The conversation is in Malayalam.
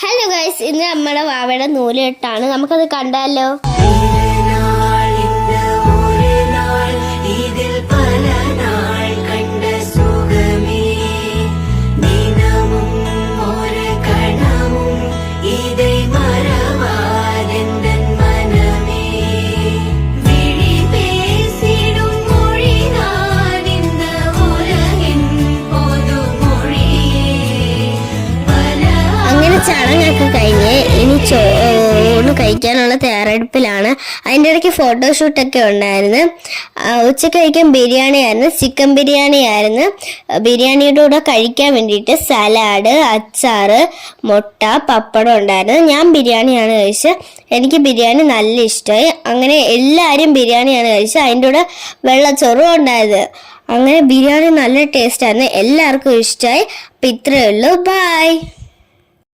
ഹലോ ഗൈസ്, ഇന്ന് നമ്മുടെ വാവയുടെ നൂലിട്ടാണ്. നമുക്കത് കണ്ടാലോ? ചടങ്ങൊക്കെ കഴിഞ്ഞ് ഇനി ചോറ് കഴിക്കാനുള്ള തയ്യാറെടുപ്പിലാണ്. അതിൻ്റെ ഇടയ്ക്ക് ഫോട്ടോഷൂട്ടൊക്കെ ഉണ്ടായിരുന്നു. ഉച്ചയ്ക്ക് കഴിക്കാൻ ബിരിയാണി ആയിരുന്നു, ചിക്കൻ ബിരിയാണി ആയിരുന്നു. ബിരിയാണിയുടെ കൂടെ കഴിക്കാൻ വേണ്ടിയിട്ട് സലാഡ്, അച്ചാറ്, മുട്ട, പപ്പടം ഉണ്ടായിരുന്നു. ഞാൻ ബിരിയാണിയാണ് കഴിച്ചത്. എനിക്ക് ബിരിയാണി നല്ല ഇഷ്ടമായി. അങ്ങനെ എല്ലാവരും ബിരിയാണിയാണ് കഴിച്ചത്. അതിൻ്റെ കൂടെ വെള്ളച്ചോറും ഉണ്ടായത്. അങ്ങനെ ബിരിയാണി നല്ല ടേസ്റ്റായിരുന്നു, എല്ലാവർക്കും ഇഷ്ടമായി. അപ്പം ഇത്രയേ ഉള്ളൂ. ബൈ.